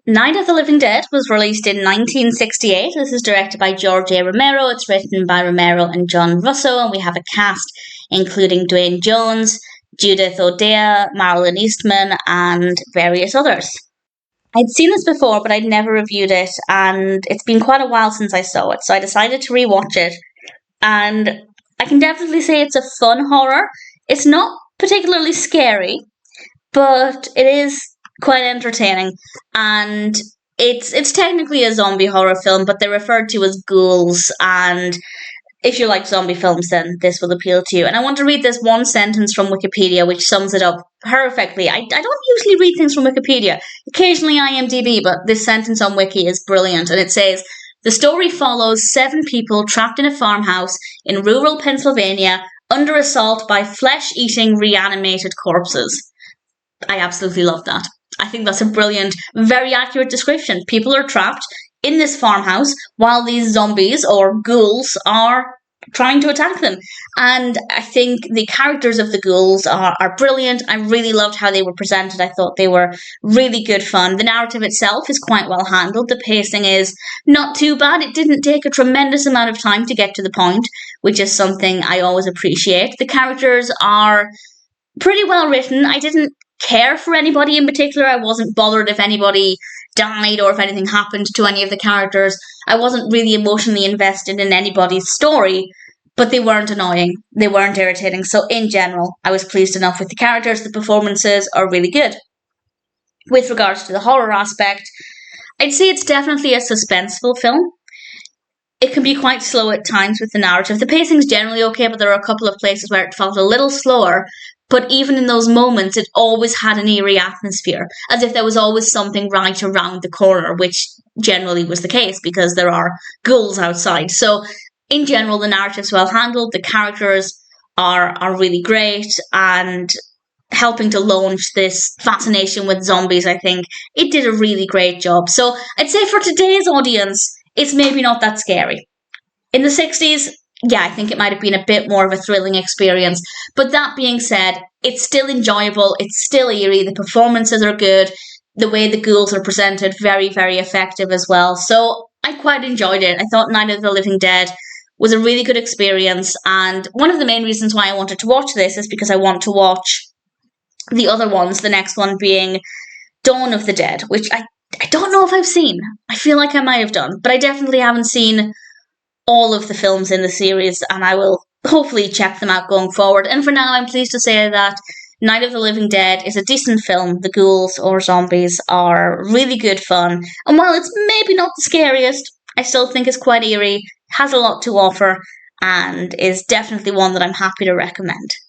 Night of the Living Dead was released in 1968. This is directed by George A. Romero. It's written by Romero and John Russo, and we have a cast including Duane Jones, Judith O'Dea, Marilyn Eastman, and various others. I'd seen this before, but I'd never reviewed it, and it's been quite a while since I saw it, so I decided to rewatch it. And I can definitely say it's a fun horror. It's not particularly scary, but it is quite entertaining, and it's technically a zombie horror film, but they're referred to as ghouls, and if you like zombie films, then this will appeal to you. And I want to read this one sentence from Wikipedia, which sums it up perfectly. I don't usually read things from Wikipedia, occasionally IMDb, but this sentence on Wiki is brilliant, and it says, "The story follows 7 people trapped in a farmhouse in rural Pennsylvania under assault by flesh-eating reanimated corpses." I absolutely love that. I think that's a brilliant, very accurate description. People are trapped in this farmhouse while these zombies or ghouls are trying to attack them. And I think the characters of the ghouls are brilliant. I really loved how they were presented. I thought they were really good fun. The narrative itself is quite well handled. The pacing is not too bad. It didn't take a tremendous amount of time to get to the point, which is something I always appreciate. The characters are pretty well written. I didn't care for anybody in particular. I wasn't bothered if anybody died or if anything happened to any of the characters. I wasn't really emotionally invested in anybody's story, but they weren't annoying. They weren't irritating. So in general, I was pleased enough with the characters. The performances are really good. With regards to the horror aspect, I'd say it's definitely a suspenseful film. It can be quite slow at times with the narrative. The pacing's generally okay, but there are a couple of places where it felt a little slower. But even in those moments, it always had an eerie atmosphere, as if there was always something right around the corner, which generally was the case because there are ghouls outside. So in general, the narrative's well handled, the characters are really great, and helping to launch this fascination with zombies, I think it did a really great job. So I'd say for today's audience, it's maybe not that scary. In the 60s, yeah, I think it might have been a bit more of a thrilling experience. But that being said, it's still enjoyable. It's still eerie. The performances are good. The way the ghouls are presented, very, very effective as well. So I quite enjoyed it. I thought Night of the Living Dead was a really good experience. And one of the main reasons why I wanted to watch this is because I want to watch the other ones. The next one being Dawn of the Dead, which I don't know if I've seen. I feel like I might have done. But I definitely haven't seen all of the films in the series, and I will hopefully check them out going forward. And for now, I'm pleased to say that Night of the Living Dead is a decent film. The ghouls or zombies are really good fun. And while it's maybe not the scariest, I still think it's quite eerie, has a lot to offer, and is definitely one that I'm happy to recommend.